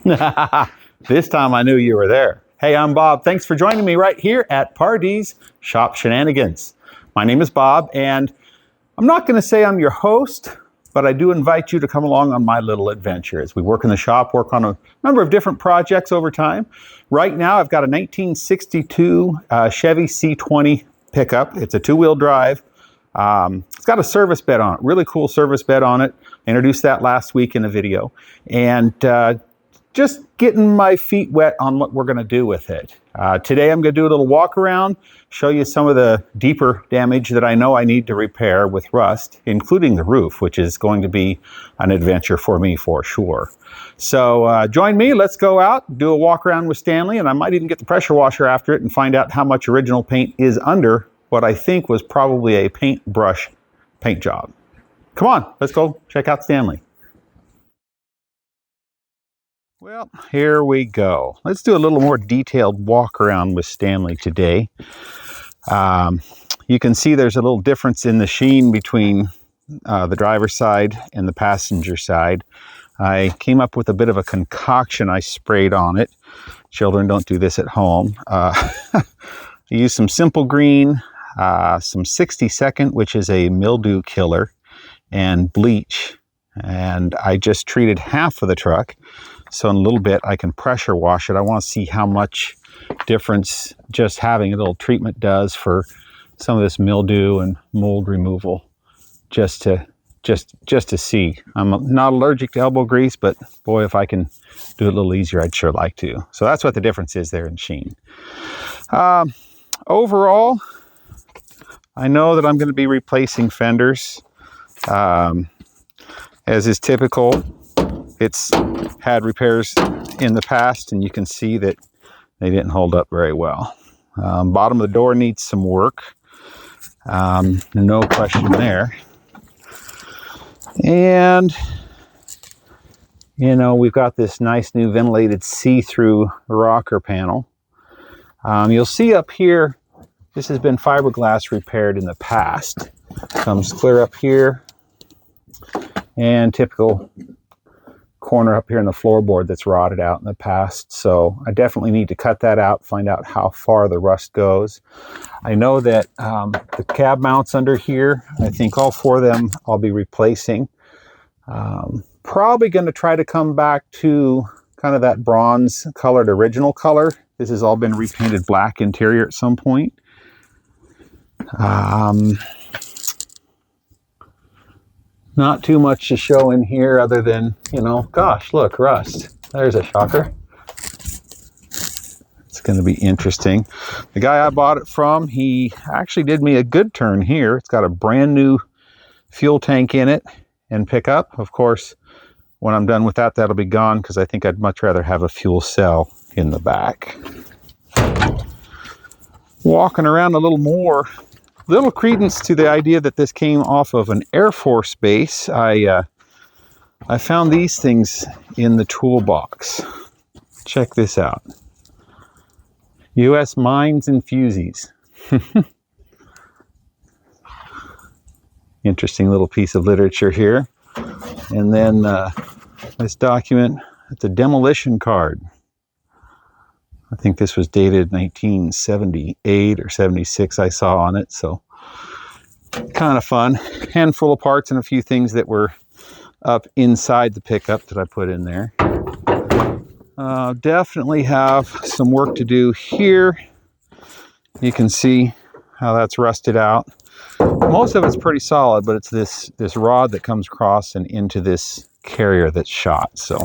This time I knew you were there. Hey, I'm Bob. Thanks for joining me right here at Pardee's Shop Shenanigans. My name is Bob, and I'm not going to say I'm your host, but I do invite you to come along on my little adventure as we work in the shop, work on a number of different projects over time. Right now, I've got a 1962 Chevy C20 pickup. It's a two-wheel drive. It's got a service bed on it, really cool service bed on it. I introduced that last week in a video. And just getting my feet wet on what we're going to do with it. Today I'm going to do a little walk around, show you some of the deeper damage that I know I need to repair with rust, including the roof, which is going to be an adventure for me for sure. So join me, let's go out, do a walk around with Stanley, and I might even get the pressure washer after it and find out how much original paint is under what I think was probably a paintbrush paint job. Come on, let's go check out Stanley. Well, here we go. Let's do a little more detailed walk around with Stanley today. You can see there's a little difference in the sheen between the driver's side and the passenger side. I came up with a bit of a concoction I sprayed on it. Children, don't do this at home. I used some Simple Green, some 60-second, which is a mildew killer, and bleach. And I just treated half of the truck. So in a little bit, I can pressure wash it. I want to see how much difference just having a little treatment does for some of this mildew and mold removal, just to see. I'm not allergic to elbow grease, but boy, if I can do it a little easier, I'd sure like to. So that's what the difference is there in sheen. Overall, I know that I'm going to be replacing fenders. As is typical, it's had repairs in the past, and you can see that they didn't hold up very well. Bottom of the door needs some work. No question there. And, you know, we've got this nice new ventilated see-through rocker panel. You'll see up here, this has been fiberglass repaired in the past. Comes clear up here, and typical corner up here in the floorboard that's rotted out in the past. So I definitely need to cut that out, find out how far the rust goes. I know that the cab mounts under here, I think all four of them I'll be replacing. Probably going to try to come back to kind of that bronze colored original color. This has all been repainted black interior at some point. Not too much to show in here other than, you know, gosh, look, rust. There's a shocker. It's going to be interesting. The guy I bought it from, he actually did me a good turn here. It's got a brand new fuel tank in it and pickup. Of course, when I'm done with that, that'll be gone because I think I'd much rather have a fuel cell in the back. Walking around a little more, little credence to the idea that this came off of an Air Force base. I found these things in the toolbox. Check this out. U.S. Mines and Fusees. Interesting little piece of literature here. And then this document, it's a demolition card. I think this was dated 1978 or 76 I saw on it, so kind of fun. Handful of parts and a few things that were up inside the pickup that I put in there. Definitely have some work to do here. You can see how that's rusted out. Most of it's pretty solid, but it's this rod that comes across and into this carrier that's shot. So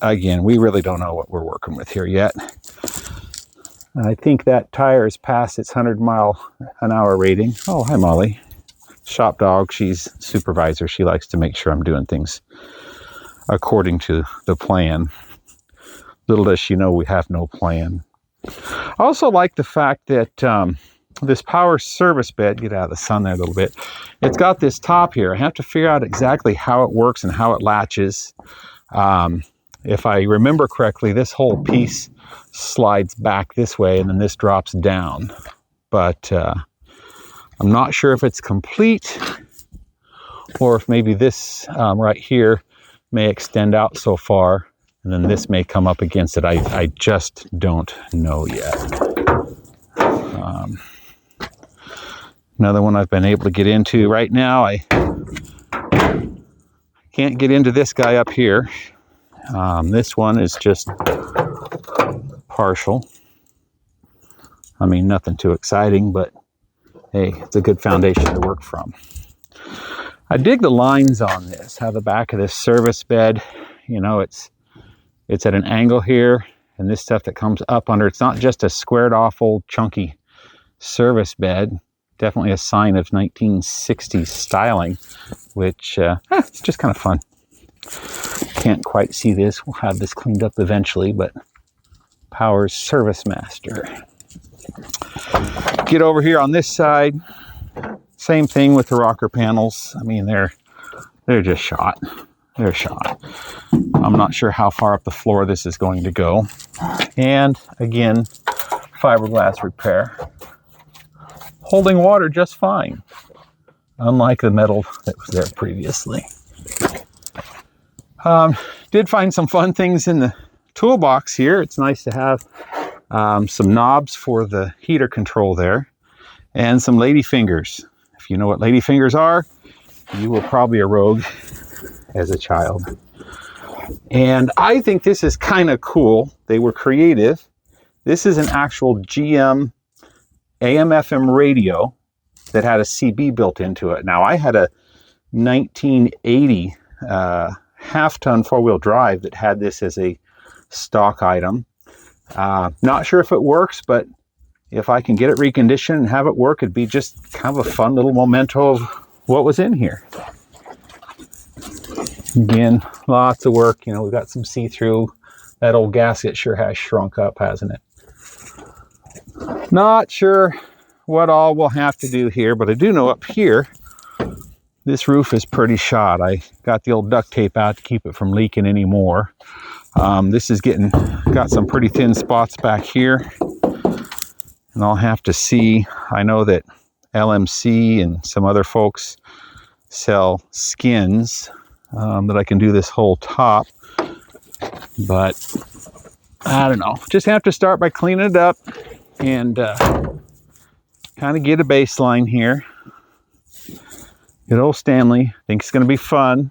again, we really don't know what we're working with here yet. I think that tire is past its 100-mile-an-hour rating. Oh, hi, Molly. Shop dog, she's supervisor. She likes to make sure I'm doing things according to the plan. Little does she know we have no plan. I also like the fact that this power service bed, get out of the sun there a little bit, it's got this top here. I have to figure out exactly how it works and how it latches. If I remember correctly, this whole piece slides back this way and then this drops down. But I'm not sure if it's complete or if maybe this right here may extend out so far, and then this may come up against it. I just don't know yet. Another one I've been able to get into right now. I can't get into this guy up here. This one is just partial. I mean, nothing too exciting, but hey, it's a good foundation to work from. I dig the lines on this, how the back of this service bed, you know, it's at an angle here, and this stuff that comes up under, it's not just a squared off old chunky service bed. Definitely a sign of 1960s styling, which it's just kind of fun. Can't quite see this. We'll have this cleaned up eventually, but Powers Service Master. Get over here on this side. Same thing with the rocker panels. I mean, they're just shot. They're shot. I'm not sure how far up the floor this is going to go. And again, fiberglass repair. Holding water just fine, unlike the metal that was there previously. Did find some fun things in the toolbox here. It's nice to have some knobs for the heater control there, and some lady fingers. If you know what lady fingers are, you were probably a rogue as a child. And I think this is kind of cool. They were creative. This is an actual GM AM/FM radio that had a CB built into it. Now, I had a 1980 half-ton four-wheel drive that had this as a stock item. Not sure if it works, but if I can get it reconditioned and have it work, it'd be just kind of a fun little memento of what was in here. Again, lots of work. You know, we've got some see-through. That old gasket sure has shrunk up, hasn't it? Not sure what all we'll have to do here, but I do know up here, this roof is pretty shot. I got the old duct tape out to keep it from leaking anymore. This is got some pretty thin spots back here. And I'll have to see. I know that LMC and some other folks sell skins that I can do this whole top. But I don't know. Just have to start by cleaning it up and kind of get a baseline here. Good old Stanley. Think it's going to be fun.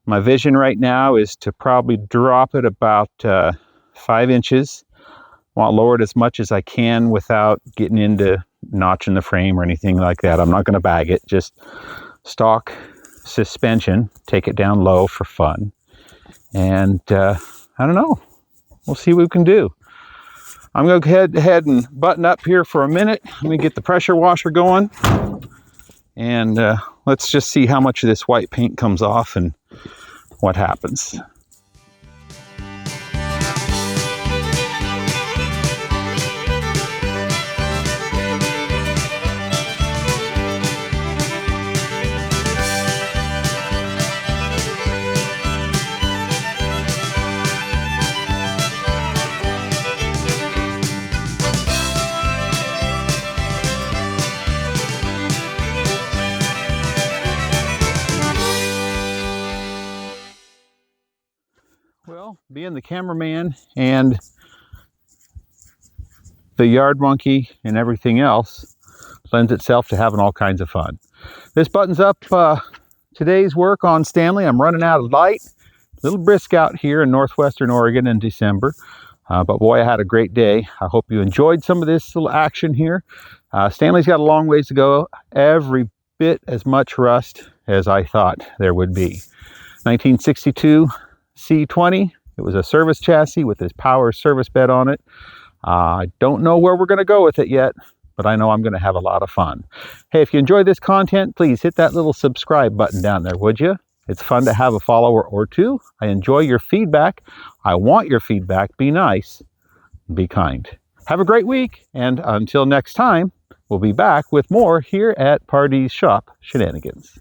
My vision right now is to probably drop it about 5 inches. Want to lower it as much as I can without getting into notching the frame or anything like that. I'm not going to bag it. Just stock suspension. Take it down low for fun. And I don't know. We'll see what we can do. I'm going to go ahead and button up here for a minute. Let me get the pressure washer going. And let's just see how much of this white paint comes off and what happens. Well, being the cameraman and the yard monkey and everything else lends itself to having all kinds of fun. This buttons up today's work on Stanley. I'm running out of light. A little brisk out here in northwestern Oregon in December. But boy, I had a great day. I hope you enjoyed some of this little action here. Stanley's got a long ways to go. Every bit as much rust as I thought there would be. 1962 C20. It was a service chassis with this power service bed on it. I don't know where we're going to go with it yet, but I know I'm going to have a lot of fun. Hey, if you enjoyed this content, please hit that little subscribe button down there, would you? It's fun to have a follower or two. I enjoy your feedback. I want your feedback. Be nice. Be kind. Have a great week. And until next time, we'll be back with more here at Pardee's Shop Shenanigans.